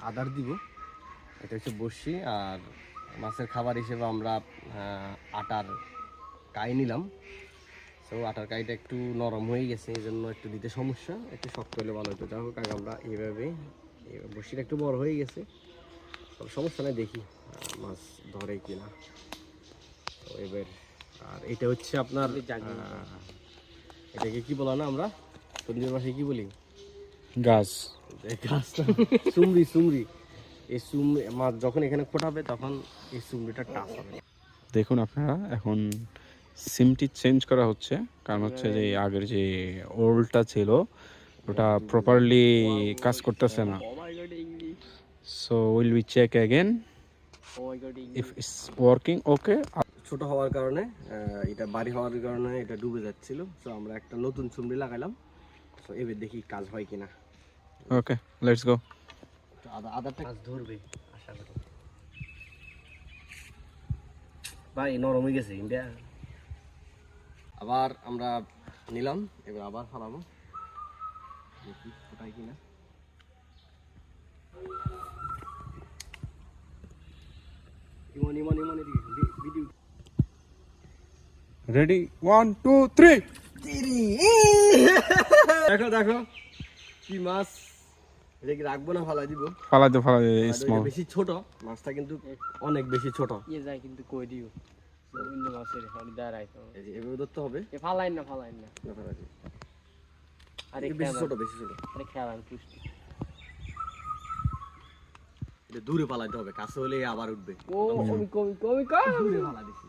আদার দিব। এটা হচ্ছে বড়শি। আর মাছের খাবার হিসেবে আমরা আটার কাই নিলাম। তো আটার কাইটা একটু নরম হয়ে গেছে, এই জন্য একটু দিতে সমস্যা, একটু শক্ত হলে ভালো হতো। যাই হোক, আগে আমরা এইভাবে বড়শিটা একটু বড় হয়ে গেছে, সমস্যা নেই, দেখি মাছ ধরে কিনা। তো এবার আর এটা হচ্ছে আপনার এটাকে কি বলা না আমরা সন্ধ্যের পাশে কি বলি, গাছ। গাছটা চুমড়ি। চুমড়ি, এই চুমড়ি মাছ যখন এখানে ফোটাবে তখন এই চুমড়িটা টাচ হবে। দেখুন আপনারা, এখন সিমটি চেঞ্জ করা হচ্ছে, কারণ হচ্ছে যে আগের যে ওল্ডটা ছিল ওটা প্রপারলি কাজ করতেছে না। So will we check again if it's working okay. ছোট হওয়ার কারণে এটা বাড়ি হওয়ার কারণে এটা ডুবে যাচ্ছিল। তো আমরা একটা নতুন চুমড়ি লাগাইলাম। তো এবার দেখি কাজ হয় কিনা। ওকে, লেটস গো। আদারটা কাজ ধরবে আশা করি। ভাই নরম হয়ে গেছে ইন্ডিয়া। আবার আমরা নিলাম, এবার আবার ফালাবো, দেখি ফোটাই কিনা। ইমন ইমন ইমন ভিডিও রেডি, 1 2 3। দেখো দেখো কি মাছ। এটা কি রাখবো না ফালাই দিব? ফালাই দে, ফালাই দে। স্মল, বেশি ছোট মাছটা, কিন্তু অনেক বেশি ছোট। ইয়ে যায় কিন্তু কই দিও ইন্দু মাছের আমি দাঁড়াই তো এই যে এভাবে ধরতে হবে। এ ফালাইন না আরে বেশি ছোট, বেশি ছোট। আরে খেলান পুষ্টি এটা দূরে পালাইতে হবে, কাছে হলে আবার উঠবে। ও কমি কমি কমি কম দূরে পালা দিছি।